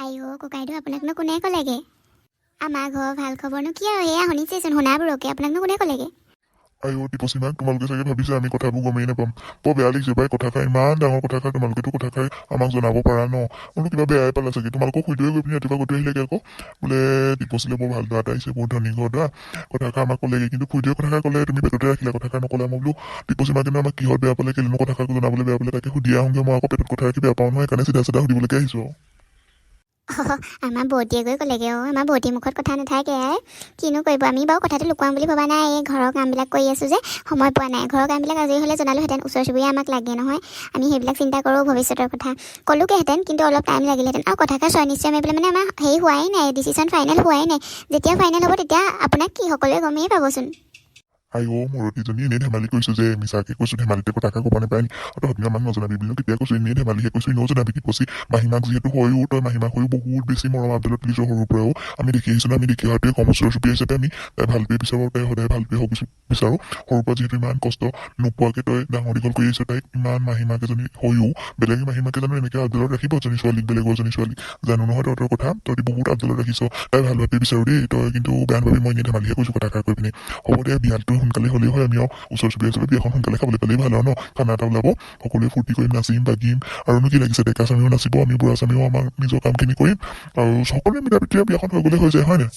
আইও ককাইদেউ আপোনাকনো কোনে ক'লেগে আমাৰ ঘৰৰ ভাল খবৰনো কি আৰু এয়া শুনিছেচোন শুনাবোৰকে আপোনাকনো কোনে ক'লেগে আইও টিপচিমাক তোমালোকে চাগে ভাবিছে আমি কথাবোৰ গমেই নাপাম বৰ বেয়া লাগিছে পাই কথা খাই ইমান ডাঙৰ কথা খাই তোমালোকেতো কথা খাই আমাক জনাব পাৰা ন বোলো কিবা বেয়াই পালা চাগে তোমালোকক শুইদৈ গৈ পিনি ৰাতিপুৱা গৈ আহিলেগে আকৌ বোলে টিপচিলে বৰ ভাল দৰা এটা আহিছে বহুত ধনী ঘৰ দৰা কথা খাই আমাক ক'লেগে কিন্তু শুইদৈ কথা খাই ক'লে তুমি পেটতে ৰাখিলা কথা খাই নক'লে মই বোলো টিপচিমা কিন্তু আমাক কিহত বেয়া পালে কেলেনো কথা খাই জনাবলৈ বেয়া পালে তাকে সুধি আহোঁগে মই আকৌ পেটত কথা ৰাখি বেয়া পাওঁ নহয় সেইকাৰণে চিধা সুধিবলৈকে আহিছো আমাৰ বৌতীয়ে গৈ ক'লেগে আমাৰ বৌতীৰ মুখত কথা নাথাকে কিনো কৰিব আমি বাৰু কথাটো লুকুৱাম বুলি ভবা নাই এই ঘৰৰ কামবিলাক কৰি আছোঁ যে সময় পোৱা নাই ঘৰৰ কামবিলাক আজৰি হ'লে জনালোহেঁতেন ওচৰ চুবুৰীয়া আমাক লাগে নহয় আমি সেইবিলাক চিন্তা কৰোঁ ভৱিষ্যতৰ কথা ক'লোগেহেঁতেন কিন্তু অলপ টাইম লাগিলেহেঁতেন আৰু কথাষাৰ ছয় নিশ্চয় মাৰিবলৈ মানে আমাৰ হেৰি হোৱাই নাই ডিচিশ্যন ফাইনেল হোৱাই নাই যেতিয়া ফাইনেল হ'ব তেতিয়া আপোনাক কি সকলোৱে গমেই পাবচোন আইও মূৰতিজনী এনেই ধেমালি কৰিছো যে মিছাকে কৈছো ধেমালিতে কথাকে ক'ব নাপায় নি আৰু তহঁতি আমাক নজনাবি বুলিও কেতিয়া কৈছো এনেই ধেমালিহে কৈছো এনেও জনাবি টিপচি মাহীমাক যিহেতু হয়ও তই মাহীমাক হৈও বহুত বেছি মৰম আদৰত তুলিছ সৰুৰ পৰাও আমি দেখি আহিছো আমি দেখি অহাটোৱে কম ওচৰ চুবুৰীয়া হিচাপে আমি তাই ভাল পাই বিচাৰোঁ তাই সদায় ভাল পাই হওক বিচাৰোঁ সৰুৰ পৰা যিহেতু ইমান কষ্ট নোপোৱাকৈ তই ডাঙৰ দীঘল কৰি আহিছ তাইক ইমান মাহীমাক এজনী হৈও বেলেগে মাহীমাকে জানো এনেকৈ আদৰত ৰাখিব এজনী ছোৱালীক বেলেগৰ এজনী ছোৱালী জানো নহয় তহঁতৰ কথা তহঁতি বহুত আদৰত ৰাখিছ তাই ভাল ভাবি বিচাৰোঁ দেই তই কিন্তু বেয়া ভাবি মই এনেই ধেমালিহে কৈছো কথা কৰি পিনে হ'ব দে বিয়াটো সোনকালে হ'লেই হয় আমি ওচৰ চুবুৰীয়া হিচাপে বিয়াখন সোনকালে খাবলৈ পালেই ভাল আৰু ন খানা এটা ওলাব সকলোৱে ফূৰ্তি কৰিম নাচিম বাগিম আৰুনো কি লাগিছে ডেকা স্বামীও নাচিব আমি বুঢ়া স্বামীও আমাৰ নিজৰ কামখিনি কৰিম আৰু সকলোৱে মিলা প্ৰীতিৰে বিয়াখন হৈ গ'লে হৈ যায় হয় নাই